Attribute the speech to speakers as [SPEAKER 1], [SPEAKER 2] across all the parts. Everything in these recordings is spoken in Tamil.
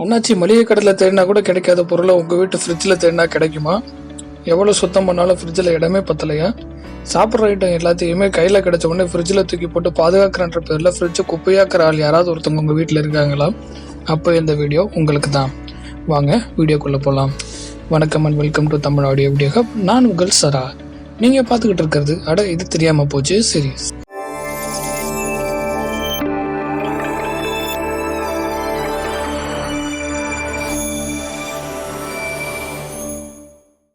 [SPEAKER 1] அண்ணாச்சி, மளிகை கடையில் தேடினா கூட கிடைக்காத பொருளை உங்கள் வீட்டு ஃப்ரிட்ஜில் தேடினா கிடைக்குமா? எவ்வளோ சுத்தம் பண்ணாலும் ஃப்ரிட்ஜில் இடமே பத்தலையா? சாப்பிட்ற ஐட்டம் எல்லாத்தையுமே கையில் கிடைச்ச உடனே ஃப்ரிட்ஜில் தூக்கி போட்டு பாதுகாக்கிறன்ற பேரில் ஃப்ரிட்ஜை குப்பையாக்குற ஆள் யாராவது ஒருத்தவங்க உங்கள் வீட்டில் இருக்காங்களா? அப்போ இந்த வீடியோ உங்களுக்கு தான். வாங்க வீடியோக்குள்ளே போகலாம். வணக்கம் and welcome to Tamil audio video hub. நான் உங்கள் சரா. நீங்கள் பார்த்துக்கிட்டு இருக்கிறது இது தெரியாமல் போச்சு சீரிஸ்.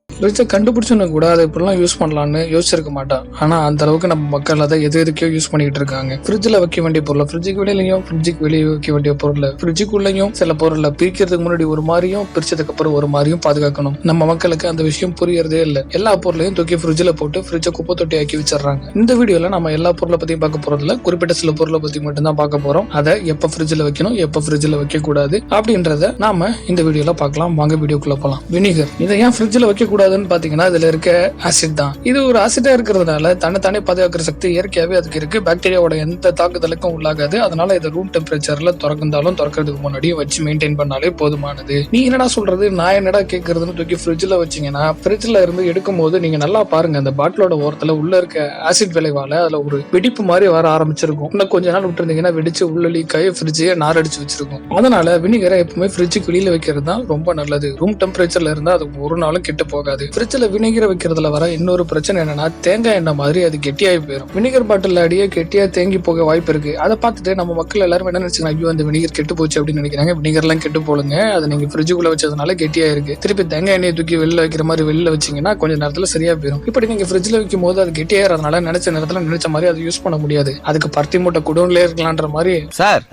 [SPEAKER 1] ஃப்ரிட்ஜை கண்டுபிடிச்சோன்னு கூட அதை இப்படிலாம் யூஸ் பண்ணலான்னு யோசிச்சிருக்க மாட்டான். ஆனால் அந்த அளவுக்கு நம்ம மக்கள் அதை எதுக்கோ யூஸ் பண்ணிக்கிட்டு இருக்காங்க. ஃப்ரிட்ஜில் வைக்க வேண்டிய பொருளை ஃப்ரிட்ஜுக்கு வெளியிலையும், ஃப்ரிட்ஜுக்கு வெளியே வைக்க வேண்டிய பொருளை ஃப்ரிட்ஜுக்குள்ளேயும், சில பொருளை பிரிக்கிறதுக்கு முன்னாடி ஒரு மாதிரியும், பிரிச்சதுக்கு அப்புறம் ஒரு மாதிரியும் பாதுகாக்கணும். நம்ம மக்களுக்கு அந்த விஷயம் புரியறதே இல்லை. எல்லா பொருளையும் தூக்கி ஃப்ரிட்ஜில் போட்டு ஃப்ரிட்ஜை குப்பை தொட்டி ஆக்கி வச்சிடறாங்க. இந்த வீடியோல நம்ம எல்லா பொருளை பத்தியும் பார்க்க போறதில்ல, குறிப்பிட்ட சில பொருளை பத்தி மட்டும் தான் பார்க்க போறோம். அதை எப்ப ஃப்ரிட்ஜில் வைக்கணும், எப்ப ஃப்ரிட்ஜில் வைக்க கூடாது அப்படின்றத நாம இந்த வீடியோல பார்க்கலாம். வாங்க வீடியோக்குள்ள போகலாம். வினிகர், இதை ஏன் ஃப்ரிட்ஜில் வைக்க கூடாதுன்னு பாத்தீங்கன்னா, இதுல இருக்க ஆசிட் தான். இது ஒரு ஆசிடா இருக்கிறதுனால தன்னை பாதுகாக்கிற சக்தி இயற்கையாவே அதுக்கு இருக்கு. பாக்டீரியாவோட எந்த தாக்குதலுக்கும் உள்ளாகாது. அதனால இதை ரூம் டெம்பரேச்சர்ல திறந்தாலும் திறக்கிறதுக்கு முன்னாடியும் வச்சு மெயின்டைன் பண்ணாலே போதுமானது. நீ என்னடா சொல்றது, நான் என்னடா கேட்கறதுன்னு தூக்கி ஃப்ரிட்ஜில் வச்சீங்கன்னா, ஃப்ரிட்ஜில் இருந்து எடுக்கும் போது நீங்க நல்லா பாருங்க, அந்த பாட்டிலோட ஓரத்துல உள்ள இருக்க ஆசிட் விளைவால அதுல ஒரு வெடிப்பு மாதிரி வர ஆரம்பிச்சிருக்கும். இன்னும் கொஞ்ச நாள் விட்டுருந்தீங்கன்னா வெடிச்சு உள்ள லீக் ஆகி ஃப்ரிட்ஜையே நாரடிச்சு வச்சிருக்கும். அதனால வினிகரை எப்பவுமே ஃப்ரிட்ஜுக்கு வெளியில வைக்கிறது தான் ரொம்ப நல்லது. ரூம் டெம்பரேச்சர்ல இருந்தா அது ஒரு நாளும் கெட்டு போகாது. ஃப்ரிட்ஜில் வினிகர் வைக்கிறதுல வர இன்னொரு பிரச்சனை என்னன்னா, தேங்காய் எண்ணெய் மாதிரி அது கெட்டியாகி போயிடும். வினிகர் பாட்டில் அடியே கெட்டியா தேங்கி போக வாய்ப்பு இருக்கு. அதை பார்த்துட்டு நம்ம மக்கள் எல்லாரும் என்ன நினைச்சாங்க, ஐயோ அந்த வினிகர் கெட்டு போச்சு அப்படின்னு நினைக்கிறாங்க. வினிகர் எல்லாம் கெட்டு போலுங்க, அது நீங்க ஃப்ரிட்ஜுக்குள்ள வச்சதுனால கெட்டியா இருக்கு. திருப்பி தேங்காய் எண்ணெயை தூக்கி வெளில வைக்கிற மாதிரி வெளில வச்சீங்கன்னா கொஞ்சம் நேரத்துல சரியா போயிடும். இப்படி நீங்க ஃப்ரிட்ஜில் வைக்கும் போது அது கெட்டியாகிறதுனால நினைச்ச நேரத்துல நினைச்ச மாதிரி அது யூஸ் பண்ண முடியாது. அதுக்கு பருத்தி மூட்டை குடோன்ல இருக்கலான்ற மாதிரி.
[SPEAKER 2] சார்,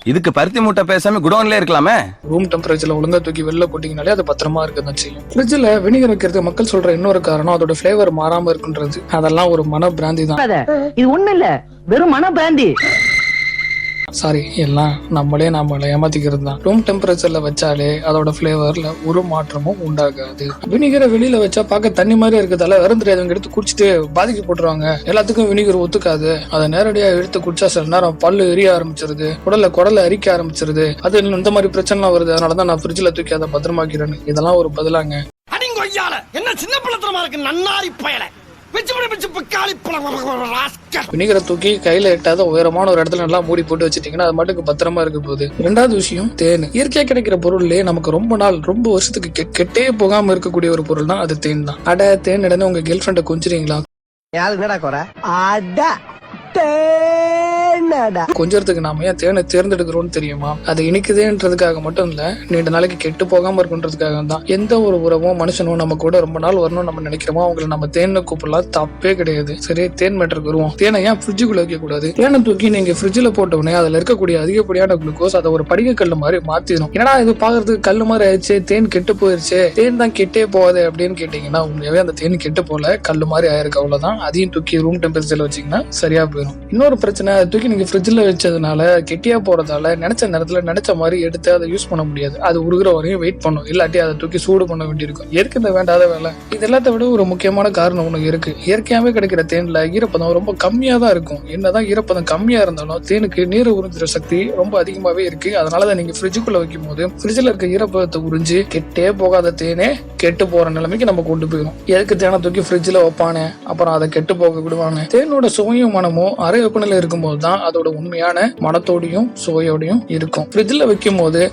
[SPEAKER 2] இதுக்கு பருத்தி மூட்டை பேசாம குடோன்ல இருக்கலாமே.
[SPEAKER 1] ரூம் டெம்பரேச்சர்ல ஒழுங்கா தூக்கி வெளில போட்டீங்கனாலே அது பத்திரமா இருக்குன்னு செய்யும். ஃப்ரிட்ஜில் வினிகர் வைக்கிறது மக்கள் சொல்ற இன்னொரு காரணம் அதோட ஃபிளேவர் மாறாம இருக்குன்றது. அதெல்லாம் ஒரு மன பிராந்தி தான்.
[SPEAKER 3] இது ஒண்ணு இல்ல, வெறும் மன பிராந்தி.
[SPEAKER 1] சாரி, எல்லாம் நம்மளே ஏமாத்திக்கிறது தான். ரூம் டெம்பரேச்சர்ல வச்சாலே அதோட ஃபிளேவர்ல ஒரு மாற்றமும் உண்டாகாது. வினிகரை வெளியில வச்சா பார்க்க தண்ணி மாதிரி இருக்கிறதால வெறும் தெரியாதவங்க எடுத்து குடிச்சிட்டு பாதிக்கப்பட்டுருவாங்க. எல்லாத்துக்கும் வினிகர் ஒத்துக்காது. அதை நேரடியா எடுத்து குடிச்சா சில நேரம் பல்லு எரிய ஆரம்பிச்சிருது, குடலை அரிக்க ஆரம்பிச்சிருது. அது இந்த மாதிரி பிரச்சனை வருது. அதனாலதான் நான் ஃப்ரிட்ஜில் தூக்கி அதை பத்திரமாக்கிறேன்னு. இதெல்லாம் ஒரு பதிலாங்க.
[SPEAKER 4] என்ன சின்ன பிள்ளத்தனமா இருக்கு, நன்னாரி பயல
[SPEAKER 1] வினிகரை தூக்கி கையில எட்டாத உயரமான ஒரு இடத்துல நல்லா மூடி போட்டு வச்சிட்டீங்கன்னா அது மட்டும் பத்திரமா இருக்க போகுது. ரெண்டாவது விஷயம், தேன். இயற்கையா கிடைக்கிற பொருள்லயே நமக்கு ரொம்ப வருஷத்துக்கு கெட்டே போகாம இருக்கக்கூடிய ஒரு பொருள் தான் அது தேன் தான். தேன் இடனே உங்க கேர்ள் ஃப்ரெண்டை கொஞ்சுறீங்களா? கொஞ்சத்துக்கு நாம ஏன் தேனை தேர்ந்தெடுக்கிறோம்னு தெரியுமா? அது இனிக்குதுன்றதுக்காக மட்டும் இல்ல, நீண்ட நாளைக்கு கெட்டு போகாம இருக்குன்றதுக்காக தான். எந்த ஒரு உறவும் மனுஷனும் நம்ம கூட ரொம்ப நாள் வரணும் நம்ம நினைக்கிறோமோ அவங்களை நம்ம தேனை கூப்பிடலாம், தப்பே கிடையாது. சரி, தேன் மேட்டருக்கு வருவோம். தேனை ஏன் ஃப்ரிட்ஜுக்குள்ள வைக்க கூடாது? தேனை தூக்கி நீங்க ஃப்ரிட்ஜில் போட்ட உடனே அதுல இருக்கக்கூடிய அதிகப்படியான குளுக்கோஸ் அதை ஒரு படிக கல்லு மாதிரி மாத்திடும். என்னடா இது பாக்குறதுக்கு கல்லு மாதிரி ஆயிடுச்சு, தேன் கெட்டு போயிருச்சு, தேன் தான் கெட்டே போகாது அப்படின்னு கேட்டீங்கன்னா, உண்மையாவே அந்த தேன் கெட்டு போல கல்லு மாதிரி ஆயிருக்கு, அவ்வளவுதான். அதையும் தூக்கி ரூம் டெம்பரேச்சர்ல வச்சீங்கன்னா சரியா போயிடும். இன்னொரு பிரச்சனை, தூக்கி நீங்க ஃப்ரிட்ஜில் வச்சதுனால கெட்டியா போறதால நினைச்ச நேரத்துல நினைச்ச மாதிரி எடுத்து அதை யூஸ் பண்ண முடியாது. அது உருகுற வரையும் வெயிட் பண்ணும், இல்லாட்டி அதை தூக்கி சூடு பண்ண வேண்டியிருக்கும். எதுக்கு இந்த வேண்டாத வேலை? இது எல்லாத்த விட ஒரு முக்கியமான காரணம் ஒண்ணு இருக்கு. இயற்கையாவே கிடைக்கிற தேன்ல ஈரப்பதம் ரொம்ப கம்மியா தான் இருக்கும். என்னதான் ஈரப்பதம் கம்மியா இருந்தாலும் தேனுக்கு நீர் உறிஞ்சுற சக்தி ரொம்ப அதிகமாவே இருக்கு. அதனாலதான் நீங்க ஃப்ரிட்ஜுக்குள்ள வைக்கும் போது ஃப்ரிட்ஜில் இருக்க ஈரப்பதத்தை உறிஞ்சு கெட்டே போகாத தேனே கெட்டு போற நிலைமைக்கு நம்ம கொண்டு போயிடும். எதுக்கு தேனை தூக்கி ஃப்ரிட்ஜில் வைப்பானே, அப்புறம் அதை கெட்டு போக விடுவாங்க. தேனோட சுவையும் மனமும் அரை வெப்பநிலை இருக்கும்போது தான் அதோட உண்மையான மனத்தோடையும் சுவையோடையும் இருக்கும். ஃப்ரிட்ஜில் வைக்கும் போது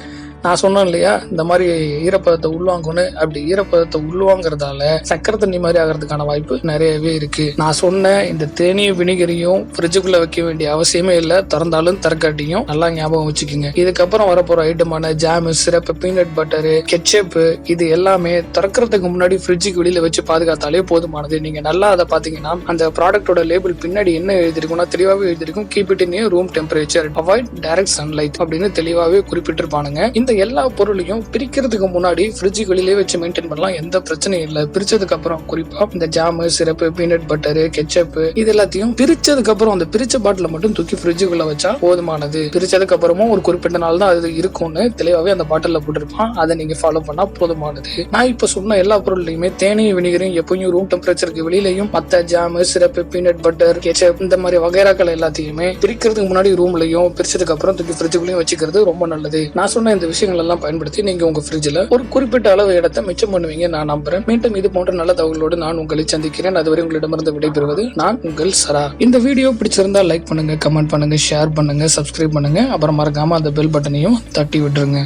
[SPEAKER 1] நான் சொன்னேன் இல்லையா, இந்த மாதிரி ஈரப்பதத்தை உள்வாங்கன்னு. அப்படி ஈரப்பதத்தை உள்வாங்கிறதால சக்கரை தண்ணி மாதிரி ஆகிறதுக்கான வாய்ப்பு நிறையவே இருக்கு. நான் சொன்ன இந்த தேனியும் வினிகரையும் ஃப்ரிட்ஜுக்குள்ள வைக்க வேண்டிய அவசியமே இல்லை. திறந்தாலும் திறக்காட்டியும் நல்லா ஞாபகம் வச்சுக்கோங்க. இதுக்கப்புறம் வரப்போற ஐட்டமான ஜாமு, சிரப்பு, பீனட் பட்டரு, கெட்சப்பு, இது எல்லாமே திறக்கிறதுக்கு முன்னாடி ஃப்ரிட்ஜுக்கு வெளியில வச்சு பாதுகாத்தாலே போதுமானது. நீங்க நல்லா அதை பாத்தீங்கன்னா அந்த ப்ராடக்டோட லேபிள் பின்னாடி என்ன எழுதிருக்கும்னா தெளிவாகவே எழுதிருக்கும். Keep it in room temperature, avoid direct sunlight அப்படின்னு தெளிவாகவே குறிப்பிட்டிருப்பானுங்க. இந்த எல்லா பொருளையும் பிரிக்கிறதுக்கு முன்னாடி ஃப்ரிட்ஜுக்கு வெளியிலே வச்சு மெயின்டைன் பண்ணலாம், எந்த பிரச்சனையும் இல்லை. பிரிச்சதுக்கு அப்புறம் குறிப்பா இந்த ஜாமு, சிரப்பு, பீனட் பட்டரு, கெட்சப்பு, இது எல்லாத்தையும் பிரிச்சதுக்கு அப்புறம் அந்த பிரிச்ச பாட்டில மட்டும் தூக்கி ஃப்ரிட்ஜுக்குள்ள வச்சா போதுமானது. பிரிச்சதுக்கு அப்புறமும் ஒரு குறிப்பிட்ட நாள் தான் அது இருக்கும்னு தெளிவாவே அந்த பாட்டில போட்டிருப்பான். அதை நீங்க ஃபாலோ பண்ணா போதுமானது. நான் இப்ப சொன்ன எல்லா பொருளையுமே தேனையும் வினிகரையும் எப்பயும் ரூம் டெம்பரேச்சருக்கு வெளியிலையும் மத்த jam, syrup, peanut butter, ketchup இந்த மாதிரி வகைராக்கள் எல்லாத்தையுமே பிரிக்கிறதுக்கு முன்னாடி ரூம்லயும் பிரிச்சதுக்கு அப்புறம் தூக்கி ஃப்ரிட்ஜுக்குள்ளயும் வச்சுக்கிறது ரொம்ப நல்லது. நான் சொன்ன இந்த விஷயம் விஷயங்கள் எல்லாம் பயன்படுத்தி நீங்க உங்க ஃப்ரிட்ஜ்ல ஒரு குறிப்பிட்ட அளவு இடத்தை மிச்சம் பண்ணுவீங்க நான் நம்புறேன். மீண்டும் இது போன்ற நல்ல தகவலோடு நான் உங்களை சந்திக்கிறேன். அதுவரை உங்களிடமிருந்து விடைபெறுவது நான் உங்கள் சரா. இந்த வீடியோ பிடிச்சிருந்தா லைக் பண்ணுங்க, கமெண்ட் பண்ணுங்க, ஷேர் பண்ணுங்க, சப்ஸ்கிரைப் பண்ணுங்க. அப்புறம் மறக்காம அந்த பெல் பட்டனையும் தட்டி விட்டுருங்க.